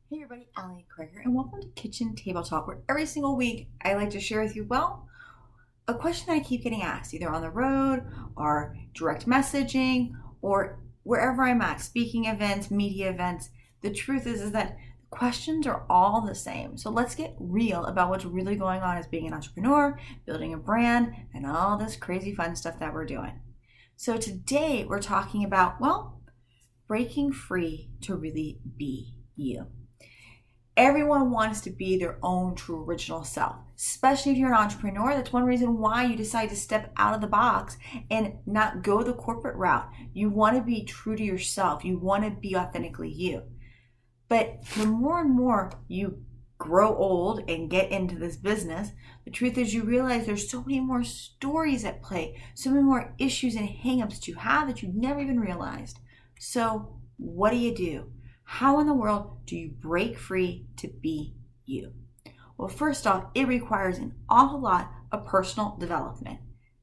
Hey everybody, Allie Krieger, and welcome to Kitchen Table Talk, where every single week I like to share with you, a question that I keep getting asked, either on the road or direct messaging or wherever I'm at, speaking events, media events. The truth is that questions are all the same. So let's get real about what's really going on as being an entrepreneur, building a brand, and all this crazy fun stuff that we're doing. So today we're talking about, breaking free to really be you. Everyone wants to be their own true original self, especially if you're an entrepreneur. That's one reason why you decide to step out of the box and not go the corporate route. You want to be true to yourself. You want to be authentically you. But the more and more you grow old and get into this business, the truth is you realize there's so many more stories at play, so many more issues and hangups that you have that you've never even realized. So what do? How in the world do you break free to be you? Well, first off, it requires an awful lot of personal development.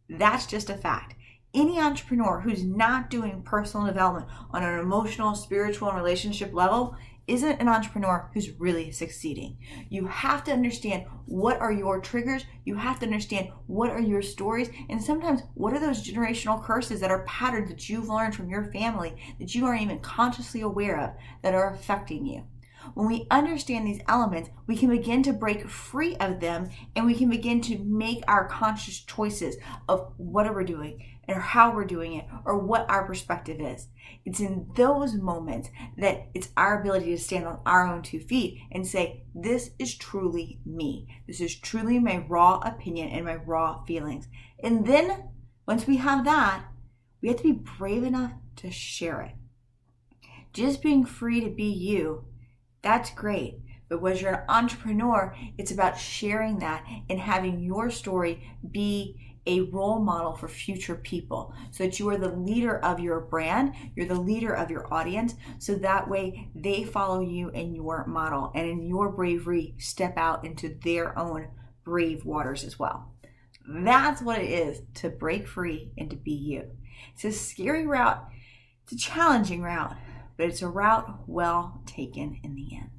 That's just a fact. Any entrepreneur who's not doing personal development on an emotional, spiritual, and relationship level isn't an entrepreneur who's really succeeding. You have to understand what are your triggers. You have to understand what are your stories. And sometimes what are those generational curses that are patterns that you've learned from your family that you aren't even consciously aware of that are affecting you. When we understand these elements, we can begin to break free of them and we can begin to make our conscious choices of what are we doing or how we're doing it or what our perspective is. It's in those moments that it's our ability to stand on our own 2 feet and say, this is truly me. This is truly my raw opinion and my raw feelings. And then once we have that, we have to be brave enough to share it. Just being free to be you, that's great. But when you're an entrepreneur, it's about sharing that and having your story be a role model for future people so that you are the leader of your brand, you're the leader of your audience, so that way they follow you in your model and in your bravery step out into their own brave waters as well. That's what it is to break free and to be you. It's a scary route, it's a challenging route, but it's a route well taken in the end.